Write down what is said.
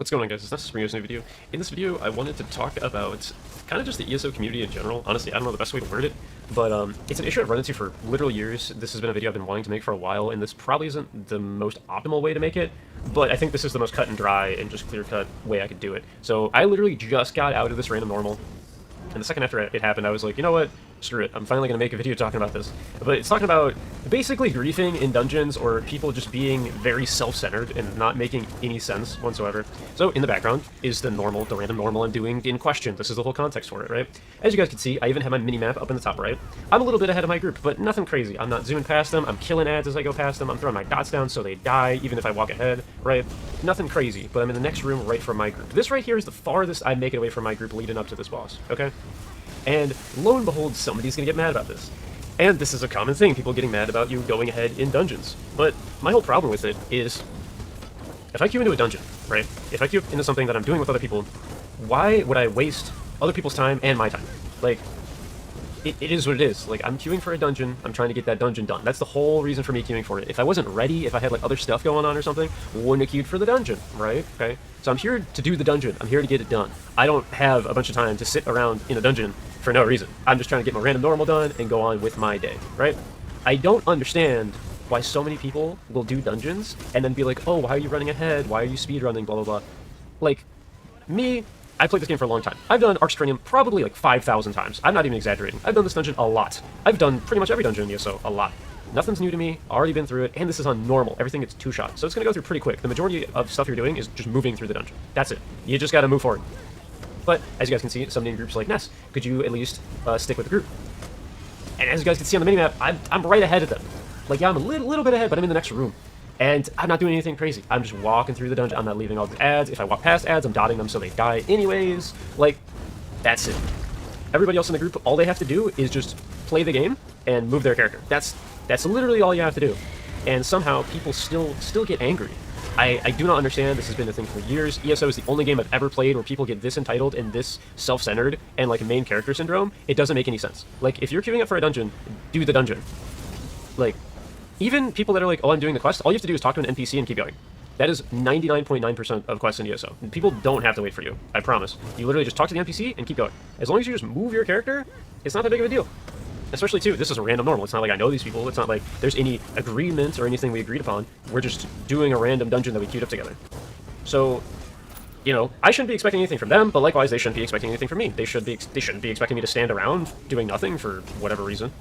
What's going on, guys? It's Nessus bringing us a new video. In this video, I wanted to talk about kind of just the ESO community in general. Honestly, I don't know the best way to word it, but it's an issue I've run into for literal years. This has been a video I've been wanting to make for a while, and this probably isn't the most optimal way to make it, but I think this is the most cut and dry and just clear-cut way I could do it. So I literally just got out of this random normal, and the second after it happened, I was like, you know what? Screw it. I'm finally going to make a video talking about this. But it's talking about basically griefing in dungeons or people just being very self-centered and not making any sense whatsoever. So in the background is the random normal I'm doing in question. This is the whole context for it, right? As you guys can see, I even have my mini-map up in the top right. I'm a little bit ahead of my group, but nothing crazy. I'm not zooming past them. I'm killing ads as I go past them. I'm throwing my dots down so they die, even if I walk ahead, right? Nothing crazy, but I'm in the next room right from my group. This right here is the farthest I make it away from my group leading up to this boss, okay? And lo and behold, somebody's gonna get mad about this. And this is a common thing, people getting mad about you going ahead in dungeons. But my whole problem with it is, if I queue into a dungeon, right? If I queue into something that I'm doing with other people, why would I waste other people's time and my time? Like, it is what it is. Like, I'm queuing for a dungeon, I'm trying to get that dungeon done. That's the whole reason for me queuing for it. If I wasn't ready, if I had, like, other stuff going on or something, wouldn't have queued for the dungeon, right? Okay? So I'm here to do the dungeon. I'm here to get it done. I don't have a bunch of time to sit around in a dungeon for no reason. I'm just trying to get my random normal done and go on with my day, right? I don't understand why so many people will do dungeons and then be like, oh, why are you running ahead? Why are you speedrunning? Blah, blah, blah. Like, me, I played this game for a long time. I've done Archtrinium probably like 5,000 times. I'm not even exaggerating. I've done this dungeon a lot. I've done pretty much every dungeon in ESO a lot. Nothing's new to me, already been through it, and this is on normal. Everything gets two-shot, so it's going to go through pretty quick. The majority of stuff you're doing is just moving through the dungeon. That's it. You just got to move forward. But, as you guys can see, some name groups like Ness, could you at least stick with the group? And as you guys can see on the minimap, I'm right ahead of them. Like, yeah, I'm a little bit ahead, but I'm in the next room. And I'm not doing anything crazy. I'm just walking through the dungeon. I'm not leaving all the ads. If I walk past ads, I'm dotting them so they die anyways. Like, that's it. Everybody else in the group, all they have to do is just play the game and move their character. That's literally all you have to do. And somehow, people still get angry. I do not understand. This has been a thing for years. ESO is the only game I've ever played where people get this entitled and this self-centered and, like, main character syndrome. It doesn't make any sense. Like, if you're queuing up for a dungeon, do the dungeon. Like, even people that are like, oh, I'm doing the quest, all you have to do is talk to an NPC and keep going. That is 99.9% of quests in ESO. People don't have to wait for you, I promise. You literally just talk to the NPC and keep going. As long as you just move your character, it's not that big of a deal. Especially, too, this is a random normal. It's not like I know these people. It's not like there's any agreement or anything we agreed upon. We're just doing a random dungeon that we queued up together. So, you know, I shouldn't be expecting anything from them, but likewise, they shouldn't be expecting anything from me. They shouldn't be expecting me to stand around doing nothing for whatever reason.